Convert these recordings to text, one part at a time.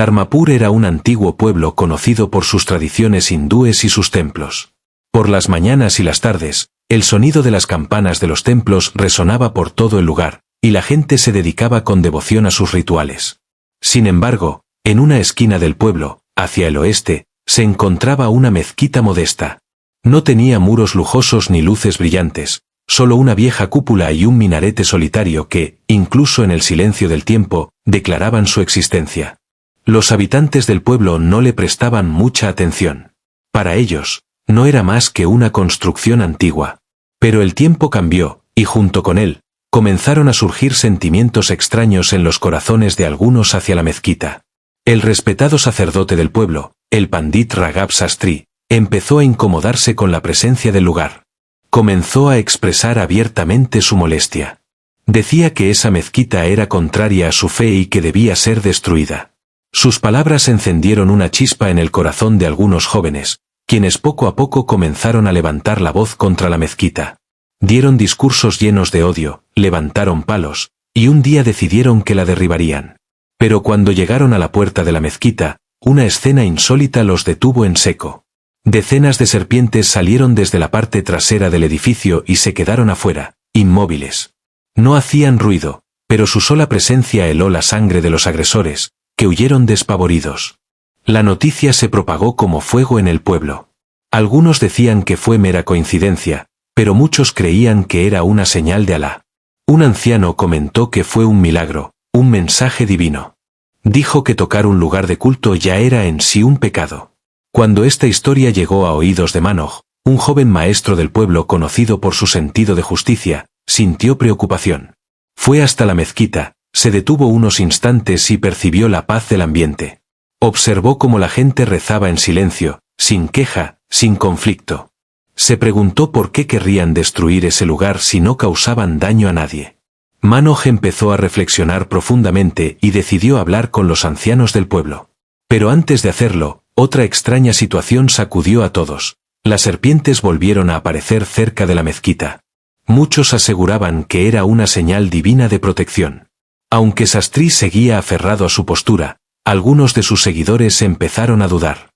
Dharmapur era un antiguo pueblo conocido por sus tradiciones hindúes y sus templos. Por las mañanas y las tardes, el sonido de las campanas de los templos resonaba por todo el lugar, y la gente se dedicaba con devoción a sus rituales. Sin embargo, en una esquina del pueblo, hacia el oeste, se encontraba una mezquita modesta. No tenía muros lujosos ni luces brillantes, solo una vieja cúpula y un minarete solitario que, incluso en el silencio del tiempo, declaraban su existencia. Los habitantes del pueblo no le prestaban mucha atención. Para ellos, no era más que una construcción antigua. Pero el tiempo cambió, y junto con él, comenzaron a surgir sentimientos extraños en los corazones de algunos hacia la mezquita. El respetado sacerdote del pueblo, el Pandit Raghav Sastri, empezó a incomodarse con la presencia del lugar. Comenzó a expresar abiertamente su molestia. Decía que esa mezquita era contraria a su fe y que debía ser destruida. Sus palabras encendieron una chispa en el corazón de algunos jóvenes, quienes poco a poco comenzaron a levantar la voz contra la mezquita. Dieron discursos llenos de odio, levantaron palos, y un día decidieron que la derribarían. Pero cuando llegaron a la puerta de la mezquita, una escena insólita los detuvo en seco. Decenas de serpientes salieron desde la parte trasera del edificio y se quedaron afuera, inmóviles. No hacían ruido, pero su sola presencia heló la sangre de los agresores, que huyeron despavoridos. La noticia se propagó como fuego en el pueblo. Algunos decían que fue mera coincidencia, pero muchos creían que era una señal de Alá. Un anciano comentó que fue un milagro, un mensaje divino. Dijo que tocar un lugar de culto ya era en sí un pecado. Cuando esta historia llegó a oídos de Manoj, un joven maestro del pueblo conocido por su sentido de justicia, sintió preocupación. Fue hasta la mezquita, se detuvo unos instantes y percibió la paz del ambiente. Observó cómo la gente rezaba en silencio, sin queja, sin conflicto. Se preguntó por qué querrían destruir ese lugar si no causaban daño a nadie. Manoj empezó a reflexionar profundamente y decidió hablar con los ancianos del pueblo. Pero antes de hacerlo, otra extraña situación sacudió a todos. Las serpientes volvieron a aparecer cerca de la mezquita. Muchos aseguraban que era una señal divina de protección. Aunque Sastri seguía aferrado a su postura, algunos de sus seguidores empezaron a dudar.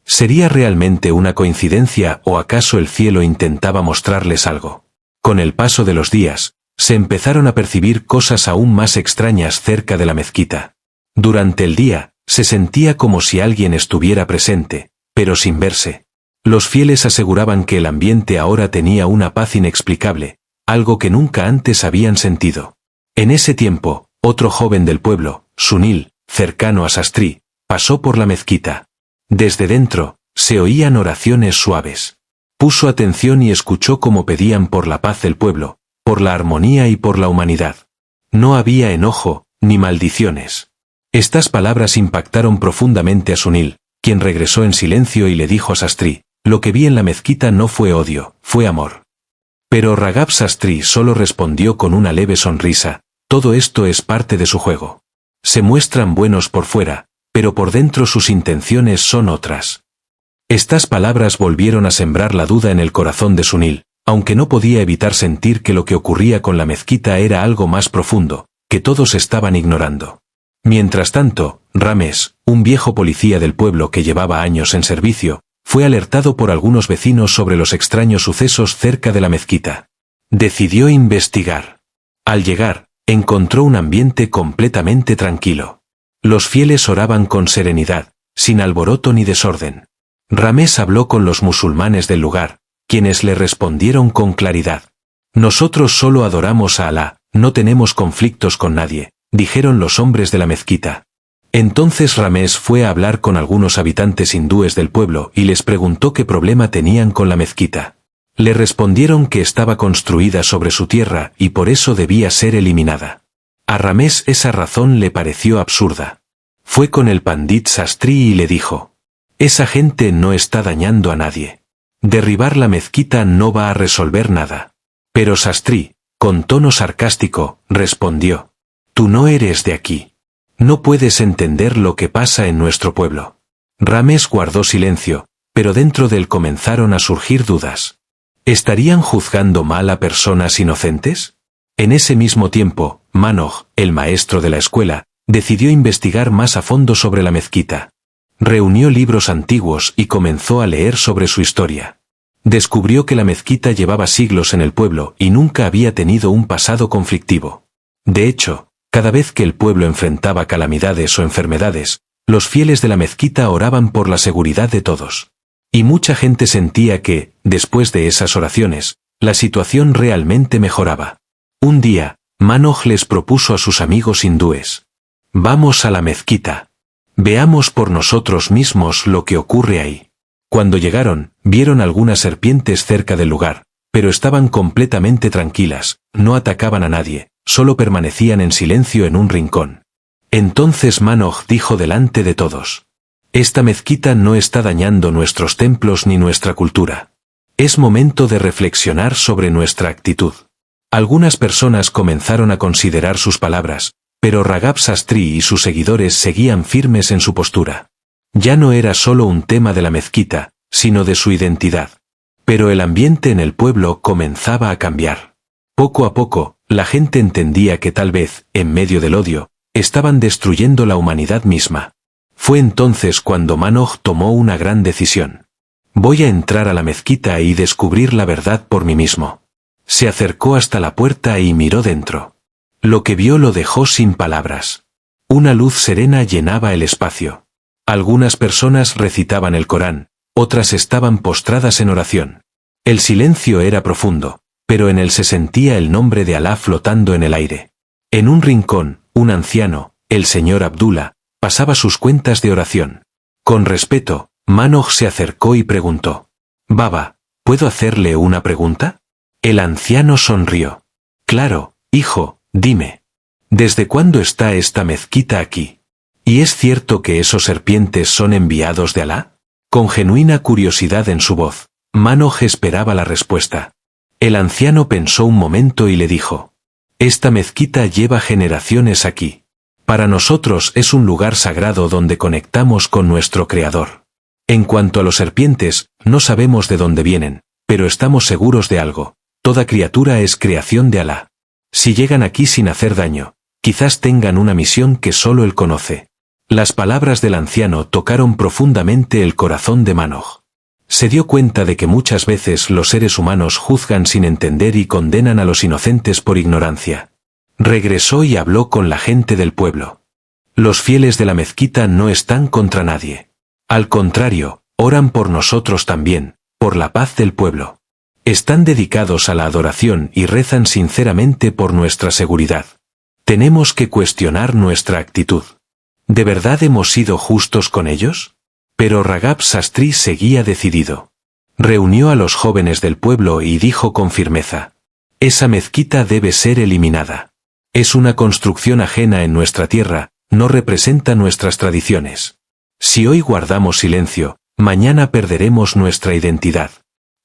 ¿Sería realmente una coincidencia o acaso el cielo intentaba mostrarles algo? Con el paso de los días, se empezaron a percibir cosas aún más extrañas cerca de la mezquita. Durante el día, se sentía como si alguien estuviera presente, pero sin verse. Los fieles aseguraban que el ambiente ahora tenía una paz inexplicable, algo que nunca antes habían sentido. En ese tiempo, otro joven del pueblo, Sunil, cercano a Sastri, pasó por la mezquita. Desde dentro, se oían oraciones suaves. Puso atención y escuchó cómo pedían por la paz del pueblo, por la armonía y por la humanidad. No había enojo, ni maldiciones. Estas palabras impactaron profundamente a Sunil, quien regresó en silencio y le dijo a Sastri, lo que vi en la mezquita no fue odio, fue amor. Pero Raghav Sastri solo respondió con una leve sonrisa, todo esto es parte de su juego. Se muestran buenos por fuera, pero por dentro sus intenciones son otras. Estas palabras volvieron a sembrar la duda en el corazón de Sunil, aunque no podía evitar sentir que lo que ocurría con la mezquita era algo más profundo, que todos estaban ignorando. Mientras tanto, Ramesh, un viejo policía del pueblo que llevaba años en servicio, fue alertado por algunos vecinos sobre los extraños sucesos cerca de la mezquita. Decidió investigar. Al llegar, encontró un ambiente completamente tranquilo. Los fieles oraban con serenidad, sin alboroto ni desorden. Ramesh habló con los musulmanes del lugar, quienes le respondieron con claridad. Nosotros solo adoramos a Alá, no tenemos conflictos con nadie, dijeron los hombres de la mezquita. Entonces Ramesh fue a hablar con algunos habitantes hindúes del pueblo y les preguntó qué problema tenían con la mezquita. Le respondieron que estaba construida sobre su tierra y por eso debía ser eliminada. A Ramesh esa razón le pareció absurda. Fue con el Pandit Sastri y le dijo, esa gente no está dañando a nadie. Derribar la mezquita no va a resolver nada. Pero Sastri, con tono sarcástico, respondió, tú no eres de aquí. No puedes entender lo que pasa en nuestro pueblo. Ramesh guardó silencio, pero dentro de él comenzaron a surgir dudas. ¿Estarían juzgando mal a personas inocentes? En ese mismo tiempo, Manoj, el maestro de la escuela, Decidió investigar más a fondo sobre la mezquita. Reunió libros antiguos y comenzó a leer sobre su historia. Descubrió que la mezquita llevaba siglos en el pueblo y nunca había tenido un pasado conflictivo. De hecho, cada vez que el pueblo enfrentaba calamidades o enfermedades, los fieles de la mezquita oraban por la seguridad de todos. Y mucha gente sentía que, después de esas oraciones, la situación realmente mejoraba. Un día, Manoj les propuso a sus amigos hindúes: «Vamos a la mezquita. Veamos por nosotros mismos lo que ocurre ahí». Cuando llegaron, vieron algunas serpientes cerca del lugar, pero estaban completamente tranquilas, no atacaban a nadie, solo permanecían en silencio en un rincón. Entonces Manoj dijo delante de todos: «Esta mezquita no está dañando nuestros templos ni nuestra cultura. Es momento de reflexionar sobre nuestra actitud». Algunas personas comenzaron a considerar sus palabras, pero Raghav Sastri y sus seguidores seguían firmes en su postura. Ya no era solo un tema de la mezquita, sino de su identidad. Pero el ambiente en el pueblo comenzaba a cambiar. Poco a poco, la gente entendía que tal vez, en medio del odio, estaban destruyendo la humanidad misma. Fue entonces cuando Manoj tomó una gran decisión. «Voy a entrar a la mezquita y descubrir la verdad por mí mismo». Se acercó hasta la puerta y miró dentro. Lo que vio lo dejó sin palabras. Una luz serena llenaba el espacio. Algunas personas recitaban el Corán, otras estaban postradas en oración. El silencio era profundo, pero en él se sentía el nombre de Alá flotando en el aire. En un rincón, un anciano, el señor Abdullah, pasaba sus cuentas de oración. Con respeto, Manoj se acercó y preguntó: «Baba, ¿puedo hacerle una pregunta?». El anciano sonrió. «Claro, hijo, dime. ¿Desde cuándo está esta mezquita aquí? ¿Y es cierto que esos serpientes son enviados de Alá?». Con genuina curiosidad en su voz, Manoj esperaba la respuesta. El anciano pensó un momento y le dijo: «Esta mezquita lleva generaciones aquí. Para nosotros es un lugar sagrado donde conectamos con nuestro Creador. En cuanto a los serpientes, no sabemos de dónde vienen, pero estamos seguros de algo: toda criatura es creación de Alá. Si llegan aquí sin hacer daño, quizás tengan una misión que solo Él conoce». Las palabras del anciano tocaron profundamente el corazón de Manoj. Se dio cuenta de que muchas veces los seres humanos juzgan sin entender y condenan a los inocentes por ignorancia. Regresó y habló con la gente del pueblo. «Los fieles de la mezquita no están contra nadie. Al contrario, oran por nosotros también, por la paz del pueblo. Están dedicados a la adoración y rezan sinceramente por nuestra seguridad. Tenemos que cuestionar nuestra actitud. ¿De verdad hemos sido justos con ellos?». Pero Raghav Sastri seguía decidido. Reunió a los jóvenes del pueblo y dijo con firmeza: «Esa mezquita debe ser eliminada. Es una construcción ajena en nuestra tierra, no representa nuestras tradiciones. Si hoy guardamos silencio, mañana perderemos nuestra identidad».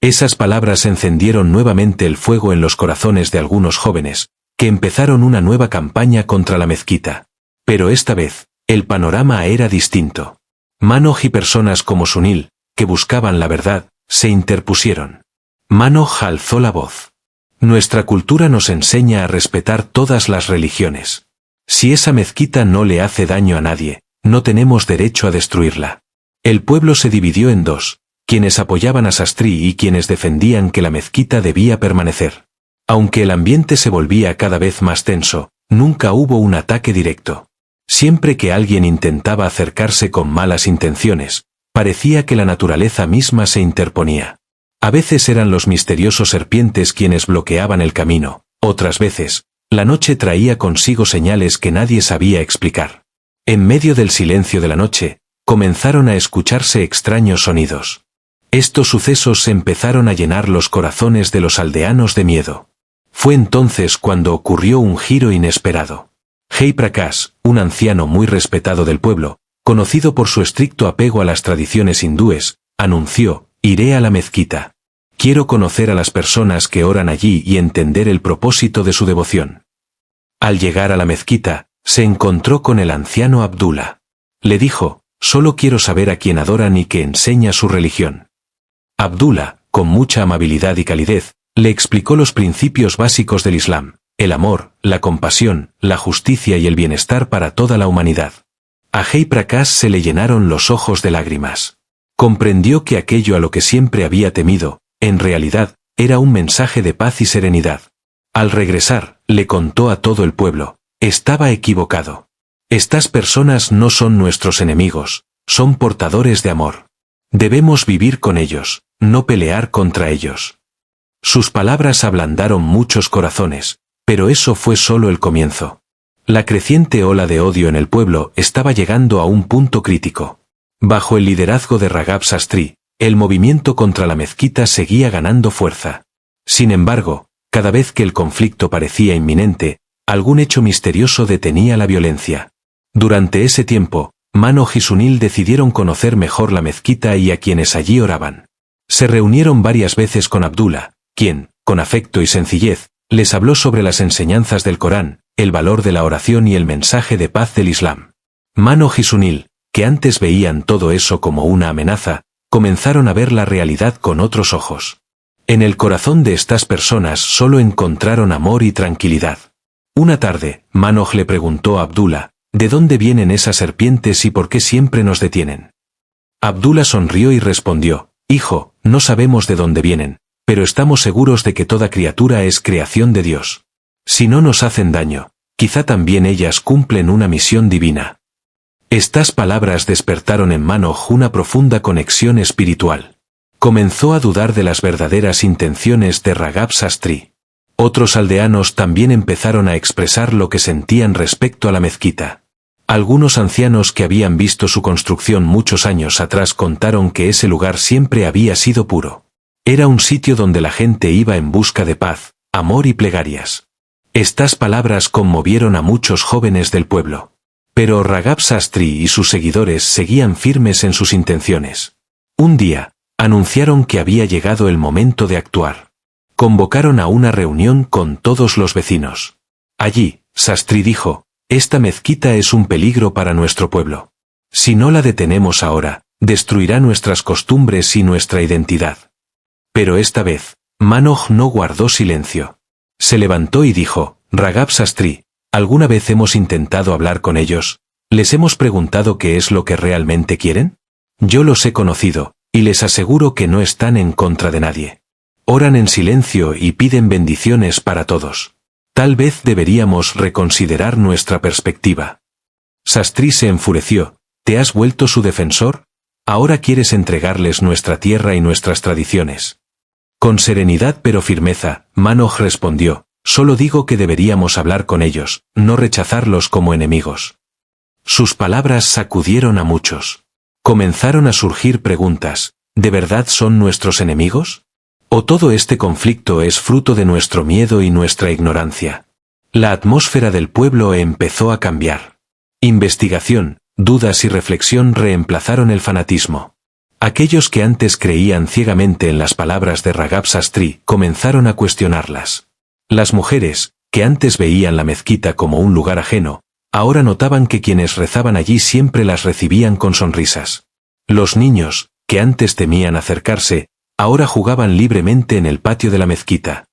Esas palabras encendieron nuevamente el fuego en los corazones de algunos jóvenes, que empezaron una nueva campaña contra la mezquita. Pero esta vez, el panorama era distinto. Manoj y personas como Sunil, que buscaban la verdad, se interpusieron. Manoj alzó la voz: «Nuestra cultura nos enseña a respetar todas las religiones. Si esa mezquita no le hace daño a nadie, no tenemos derecho a destruirla». El pueblo se dividió en dos: quienes apoyaban a Sastri y quienes defendían que la mezquita debía permanecer. Aunque el ambiente se volvía cada vez más tenso, nunca hubo un ataque directo. Siempre que alguien intentaba acercarse con malas intenciones, parecía que la naturaleza misma se interponía. A veces eran los misteriosos serpientes quienes bloqueaban el camino, otras veces, la noche traía consigo señales que nadie sabía explicar. En medio del silencio de la noche, comenzaron a escucharse extraños sonidos. Estos sucesos empezaron a llenar los corazones de los aldeanos de miedo. Fue entonces cuando ocurrió un giro inesperado. Jai Prakash, un anciano muy respetado del pueblo, conocido por su estricto apego a las tradiciones hindúes, anunció: «Iré a la mezquita. Quiero conocer a las personas que oran allí y entender el propósito de su devoción». Al llegar a la mezquita, se encontró con el anciano Abdullah. Le dijo: «Solo quiero saber a quién adoran y que enseña su religión». Abdullah, con mucha amabilidad y calidez, le explicó los principios básicos del Islam: el amor, la compasión, la justicia y el bienestar para toda la humanidad. A Jai Prakash se le llenaron los ojos de lágrimas. Comprendió que aquello a lo que siempre había temido, en realidad, era un mensaje de paz y serenidad. Al regresar, le contó a todo el pueblo, estaba equivocado. Estas personas no son nuestros enemigos, son portadores de amor. Debemos vivir con ellos, no pelear contra ellos. Sus palabras ablandaron muchos corazones, pero eso fue solo el comienzo. La creciente ola de odio en el pueblo estaba llegando a un punto crítico. Bajo el liderazgo de Raghav Sastri, el movimiento contra la mezquita seguía ganando fuerza. Sin embargo, cada vez que el conflicto parecía inminente, algún hecho misterioso detenía la violencia. Durante ese tiempo, Manoj y Sunil decidieron conocer mejor la mezquita y a quienes allí oraban. Se reunieron varias veces con Abdullah, quien, con afecto y sencillez, les habló sobre las enseñanzas del Corán, el valor de la oración y el mensaje de paz del Islam. Manoj y Sunil, que antes veían todo eso como una amenaza, comenzaron a ver la realidad con otros ojos. En el corazón de estas personas solo encontraron amor y tranquilidad. Una tarde, Manoj le preguntó a Abdullah, ¿de dónde vienen esas serpientes y por qué siempre nos detienen? Abdullah sonrió y respondió, hijo, no sabemos de dónde vienen, pero estamos seguros de que toda criatura es creación de Dios. Si no nos hacen daño, quizá también ellas cumplen una misión divina. Estas palabras despertaron en Manoj una profunda conexión espiritual. Comenzó a dudar de las verdaderas intenciones de Raghav Sastri. Otros aldeanos también empezaron a expresar lo que sentían respecto a la mezquita. Algunos ancianos que habían visto su construcción muchos años atrás contaron que ese lugar siempre había sido puro. Era un sitio donde la gente iba en busca de paz, amor y plegarias. Estas palabras conmovieron a muchos jóvenes del pueblo. Pero Raghav Sastri y sus seguidores seguían firmes en sus intenciones. Un día, anunciaron que había llegado el momento de actuar. Convocaron a una reunión con todos los vecinos. Allí, Sastri dijo, esta mezquita es un peligro para nuestro pueblo. Si no la detenemos ahora, destruirá nuestras costumbres y nuestra identidad. Pero esta vez, Manoj no guardó silencio. Se levantó y dijo, Raghav Sastri, ¿alguna vez hemos intentado hablar con ellos? ¿Les hemos preguntado qué es lo que realmente quieren? Yo los he conocido, y les aseguro que no están en contra de nadie. Oran en silencio y piden bendiciones para todos. Tal vez deberíamos reconsiderar nuestra perspectiva. Sastri se enfureció, ¿te has vuelto su defensor? Ahora quieres entregarles nuestra tierra y nuestras tradiciones. Con serenidad pero firmeza, Manoj respondió, solo digo que deberíamos hablar con ellos, no rechazarlos como enemigos. Sus palabras sacudieron a muchos. Comenzaron a surgir preguntas, ¿de verdad son nuestros enemigos? ¿O todo este conflicto es fruto de nuestro miedo y nuestra ignorancia? La atmósfera del pueblo empezó a cambiar. Investigación, dudas y reflexión reemplazaron el fanatismo. Aquellos que antes creían ciegamente en las palabras de Raghav Sastri comenzaron a cuestionarlas. Las mujeres, que antes veían la mezquita como un lugar ajeno, ahora notaban que quienes rezaban allí siempre las recibían con sonrisas. Los niños, que antes temían acercarse, ahora jugaban libremente en el patio de la mezquita.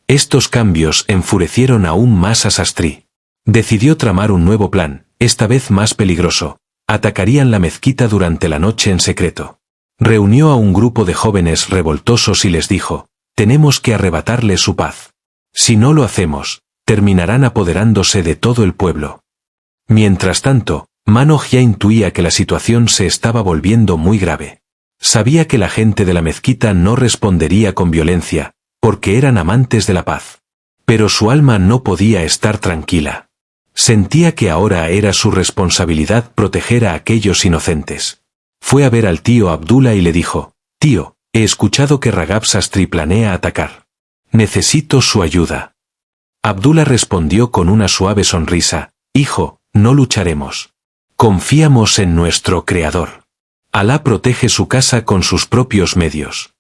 Estos cambios enfurecieron aún más a Sastri. Decidió tramar un nuevo plan, esta vez más peligroso. Atacarían la mezquita durante la noche en secreto. Reunió a un grupo de jóvenes revoltosos y les dijo, tenemos que arrebatarles su paz. Si no lo hacemos, terminarán apoderándose de todo el pueblo. Mientras tanto, Manoj ya intuía que la situación se estaba volviendo muy grave. Sabía que la gente de la mezquita no respondería con violencia, porque eran amantes de la paz. Pero su alma no podía estar tranquila. Sentía que ahora era su responsabilidad proteger a aquellos inocentes. Fue a ver al tío Abdullah y le dijo, tío, he escuchado que Raghav Sastri planea atacar. Necesito su ayuda. Abdullah respondió con una suave sonrisa, hijo, no lucharemos. Confiamos en nuestro Creador. Alá protege su casa con sus propios medios.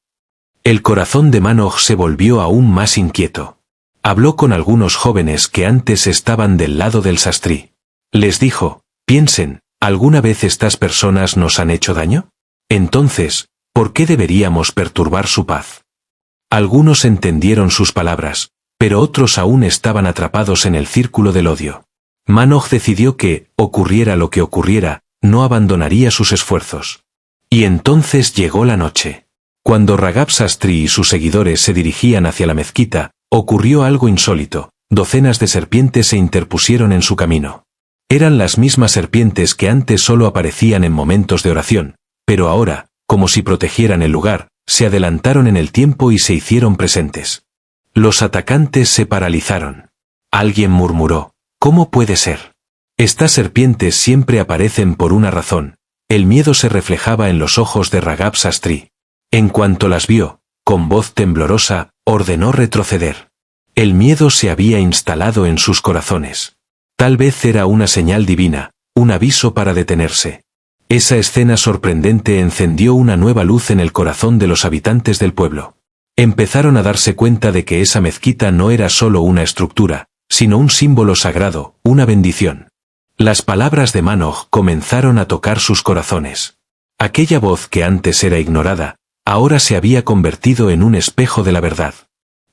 El corazón de Manoj se volvió aún más inquieto. Habló con algunos jóvenes que antes estaban del lado del Sastri. Les dijo, piensen, ¿alguna vez estas personas nos han hecho daño? Entonces, ¿por qué deberíamos perturbar su paz? Algunos entendieron sus palabras, pero otros aún estaban atrapados en el círculo del odio. Manoch decidió que, ocurriera lo que ocurriera, no abandonaría sus esfuerzos. Y entonces llegó la noche. Cuando Raghav Sastri y sus seguidores se dirigían hacia la mezquita, ocurrió algo insólito. Docenas de serpientes se interpusieron en su camino. Eran las mismas serpientes que antes solo aparecían en momentos de oración, pero ahora, como si protegieran el lugar, se adelantaron en el tiempo y se hicieron presentes. Los atacantes se paralizaron. Alguien murmuró, ¿cómo puede ser? Estas serpientes siempre aparecen por una razón. El miedo se reflejaba en los ojos de Raghav Sastri. En cuanto las vio, con voz temblorosa, ordenó retroceder. El miedo se había instalado en sus corazones. Tal vez era una señal divina, un aviso para detenerse. Esa escena sorprendente encendió una nueva luz en el corazón de los habitantes del pueblo. Empezaron a darse cuenta de que esa mezquita no era solo una estructura, sino un símbolo sagrado, una bendición. Las palabras de Manoch comenzaron a tocar sus corazones. Aquella voz que antes era ignorada, ahora se había convertido en un espejo de la verdad.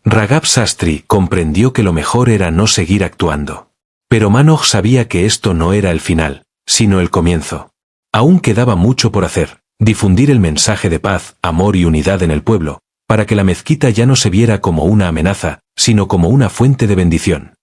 Raghav Sastri comprendió que lo mejor era no seguir actuando. Pero Manoch sabía que esto no era el final, sino el comienzo. Aún quedaba mucho por hacer, difundir el mensaje de paz, amor y unidad en el pueblo, para que la mezquita ya no se viera como una amenaza, sino como una fuente de bendición.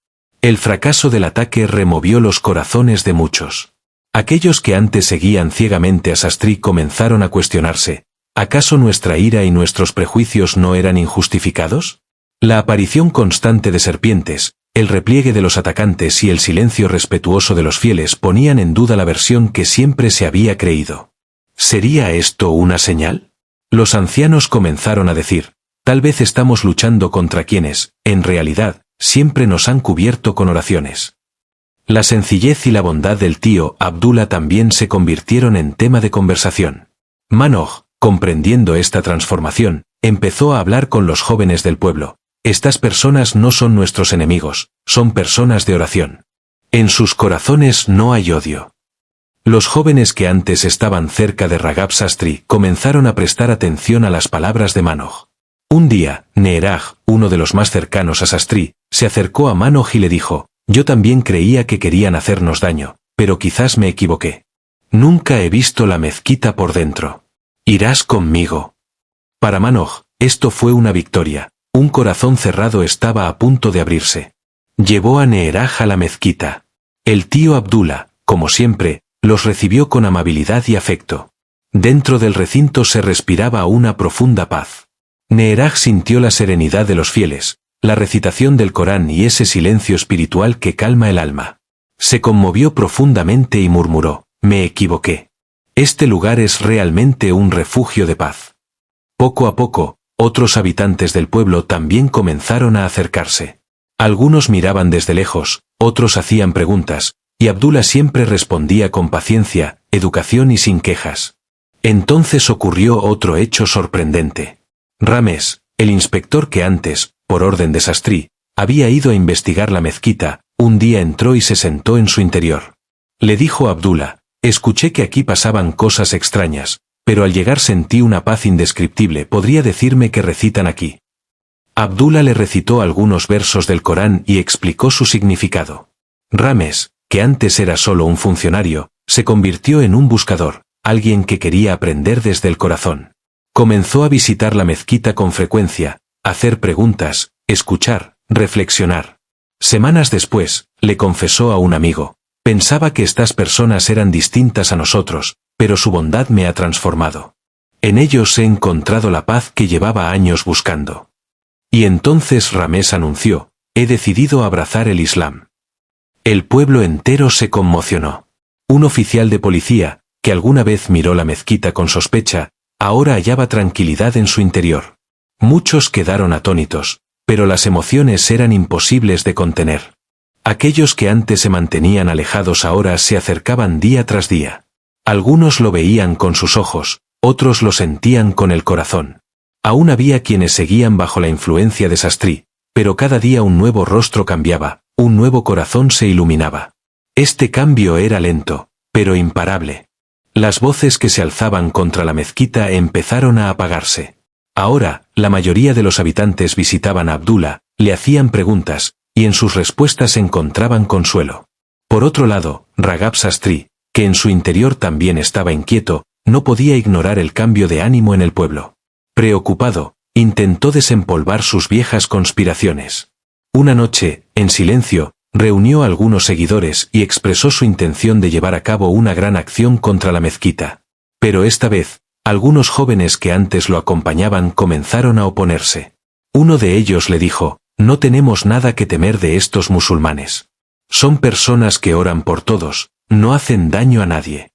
El fracaso del ataque removió los corazones de muchos. Aquellos que antes seguían ciegamente a Sastri comenzaron a cuestionarse, ¿acaso nuestra ira y nuestros prejuicios no eran injustificados? La aparición constante de serpientes, el repliegue de los atacantes y el silencio respetuoso de los fieles ponían en duda la versión que siempre se había creído. ¿Sería esto una señal? Los ancianos comenzaron a decir, tal vez estamos luchando contra quienes, en realidad, siempre nos han cubierto con oraciones. La sencillez y la bondad del tío Abdullah también se convirtieron en tema de conversación. Manoch, comprendiendo esta transformación, empezó a hablar con los jóvenes del pueblo. Estas personas no son nuestros enemigos, son personas de oración. En sus corazones no hay odio. Los jóvenes que antes estaban cerca de Raghav Sastri comenzaron a prestar atención a las palabras de Manoch. Un día, Neeraj, uno de los más cercanos a Sastri, se acercó a Manoch y le dijo, yo también creía que querían hacernos daño, pero quizás me equivoqué. Nunca he visto la mezquita por dentro. ¿Irás conmigo? Para Manoch, esto fue una victoria. Un corazón cerrado estaba a punto de abrirse. Llevó a Neeraj a la mezquita. El tío Abdullah, como siempre, los recibió con amabilidad y afecto. Dentro del recinto se respiraba una profunda paz. Neeraj sintió la serenidad de los fieles, la recitación del Corán y ese silencio espiritual que calma el alma. Se conmovió profundamente y murmuró, me equivoqué. Este lugar es realmente un refugio de paz. Poco a poco, otros habitantes del pueblo también comenzaron a acercarse. Algunos miraban desde lejos, otros hacían preguntas, y Abdullah siempre respondía con paciencia, educación y sin quejas. Entonces ocurrió otro hecho sorprendente. Rames, el inspector que antes, por orden de Sastri, había ido a investigar la mezquita, un día entró y se sentó en su interior. Le dijo a Abdullah, escuché que aquí pasaban cosas extrañas, pero al llegar sentí una paz indescriptible. ¿Podría decirme qué recitan aquí? Abdullah le recitó algunos versos del Corán y explicó su significado. Rames, que antes era solo un funcionario, se convirtió en un buscador, alguien que quería aprender desde el corazón. Comenzó a visitar la mezquita con frecuencia, hacer preguntas, escuchar, reflexionar. Semanas después, le confesó a un amigo, pensaba que estas personas eran distintas a nosotros, pero su bondad me ha transformado. En ellos he encontrado la paz que llevaba años buscando. Y entonces Rames anunció, he decidido abrazar el Islam. El pueblo entero se conmocionó. Un oficial de policía, que alguna vez miró la mezquita con sospecha, ahora hallaba tranquilidad en su interior. Muchos quedaron atónitos, pero las emociones eran imposibles de contener. Aquellos que antes se mantenían alejados ahora se acercaban día tras día. Algunos lo veían con sus ojos, otros lo sentían con el corazón. Aún había quienes seguían bajo la influencia de Sastri, pero cada día un nuevo rostro cambiaba, un nuevo corazón se iluminaba. Este cambio era lento, pero imparable. Las voces que se alzaban contra la mezquita empezaron a apagarse. Ahora, La mayoría de los habitantes visitaban a Abdullah, le hacían preguntas, y en sus respuestas encontraban consuelo. Por otro lado, Ragab Sastri, que en su interior también estaba inquieto, no podía ignorar el cambio de ánimo en el pueblo. Preocupado, intentó desempolvar sus viejas conspiraciones. Una noche, en silencio, reunió a algunos seguidores y expresó su intención de llevar a cabo una gran acción contra la mezquita. Pero esta vez, algunos jóvenes que antes lo acompañaban comenzaron a oponerse. Uno de ellos le dijo: «No tenemos nada que temer de estos musulmanes. Son personas que oran por todos, no hacen daño a nadie».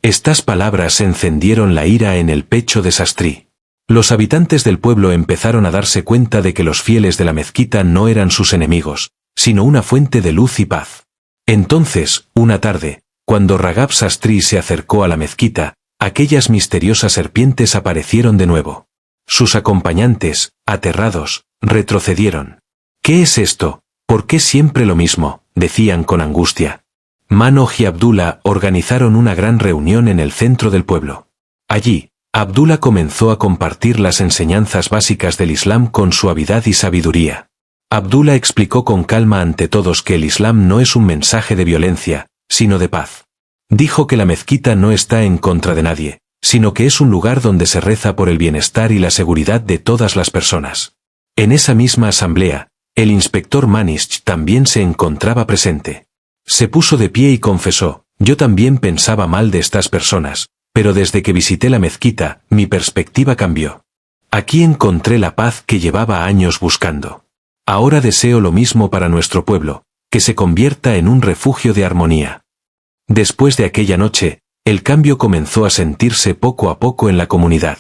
Estas palabras encendieron la ira en el pecho de Sastri. Los habitantes del pueblo empezaron a darse cuenta de que los fieles de la mezquita no eran sus enemigos, sino una fuente de luz y paz. Entonces, una tarde, cuando Ragab Sastri se acercó a la mezquita, aquellas misteriosas serpientes aparecieron de nuevo. Sus acompañantes, aterrados, retrocedieron. «¿Qué es esto? ¿Por qué siempre lo mismo?», decían con angustia. Manoj y Abdullah organizaron una gran reunión en el centro del pueblo. Allí, Abdullah comenzó a compartir las enseñanzas básicas del Islam con suavidad y sabiduría. Abdullah explicó con calma ante todos que el Islam no es un mensaje de violencia, sino de paz. Dijo que la mezquita no está en contra de nadie, sino que es un lugar donde se reza por el bienestar y la seguridad de todas las personas. En esa misma asamblea, el inspector Manish también se encontraba presente. Se puso de pie y confesó: «Yo también pensaba mal de estas personas, pero desde que visité la mezquita, mi perspectiva cambió. Aquí encontré la paz que llevaba años buscando. Ahora deseo lo mismo para nuestro pueblo, que se convierta en un refugio de armonía». Después de aquella noche, el cambio comenzó a sentirse poco a poco en la comunidad.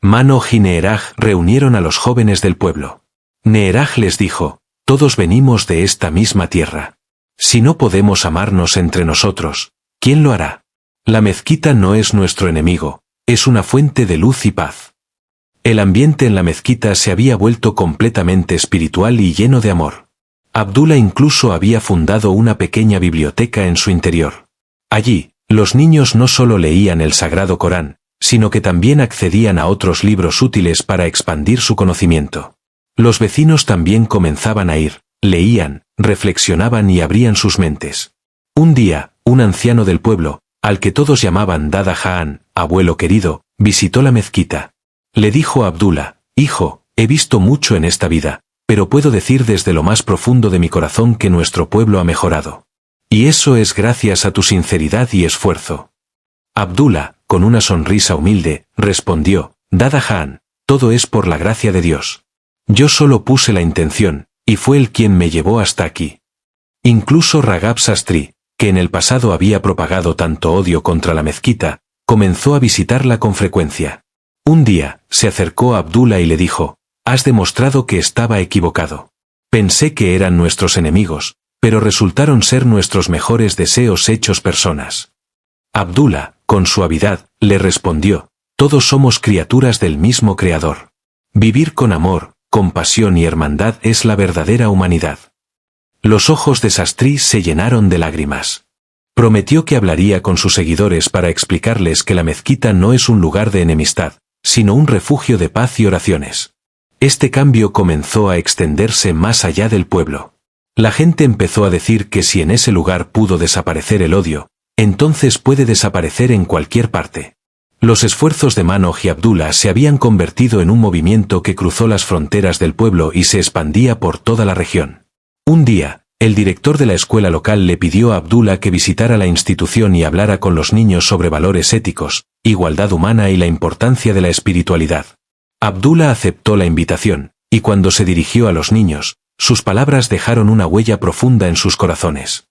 Manoj y Neeraj reunieron a los jóvenes del pueblo. Neeraj les dijo: «Todos venimos de esta misma tierra. Si no podemos amarnos entre nosotros, ¿quién lo hará? La mezquita no es nuestro enemigo, es una fuente de luz y paz». El ambiente en la mezquita se había vuelto completamente espiritual y lleno de amor. Abdullah incluso había fundado una pequeña biblioteca en su interior. Allí, los niños no solo leían el Sagrado Corán, sino que también accedían a otros libros útiles para expandir su conocimiento. Los vecinos también comenzaban a ir, leían, reflexionaban y abrían sus mentes. Un día, un anciano del pueblo, al que todos llamaban Dada Jaan, abuelo querido, visitó la mezquita. Le dijo a Abdullah: «Hijo, he visto mucho en esta vida, pero puedo decir desde lo más profundo de mi corazón que nuestro pueblo ha mejorado. Y eso es gracias a tu sinceridad y esfuerzo». Abdullah, con una sonrisa humilde, respondió: «Dada Jaan, todo es por la gracia de Dios. Yo solo puse la intención, y fue Él quien me llevó hasta aquí». Incluso Ragab Sastri, que en el pasado había propagado tanto odio contra la mezquita, comenzó a visitarla con frecuencia. Un día, se acercó a Abdullah y le dijo: «Has demostrado que estaba equivocado. Pensé que eran nuestros enemigos, pero resultaron ser nuestros mejores deseos hechos personas». Abdullah, con suavidad, le respondió: «Todos somos criaturas del mismo Creador. Vivir con amor, compasión y hermandad es la verdadera humanidad». Los ojos de Sastri se llenaron de lágrimas. Prometió que hablaría con sus seguidores para explicarles que la mezquita no es un lugar de enemistad, sino un refugio de paz y oraciones. Este cambio comenzó a extenderse más allá del pueblo. La gente empezó a decir que si en ese lugar pudo desaparecer el odio, entonces puede desaparecer en cualquier parte. Los esfuerzos de Manoj y Abdullah se habían convertido en un movimiento que cruzó las fronteras del pueblo y se expandía por toda la región. Un día, el director de la escuela local le pidió a Abdullah que visitara la institución y hablara con los niños sobre valores éticos, igualdad humana y la importancia de la espiritualidad. Abdullah aceptó la invitación, y cuando se dirigió a los niños, sus palabras dejaron una huella profunda en sus corazones.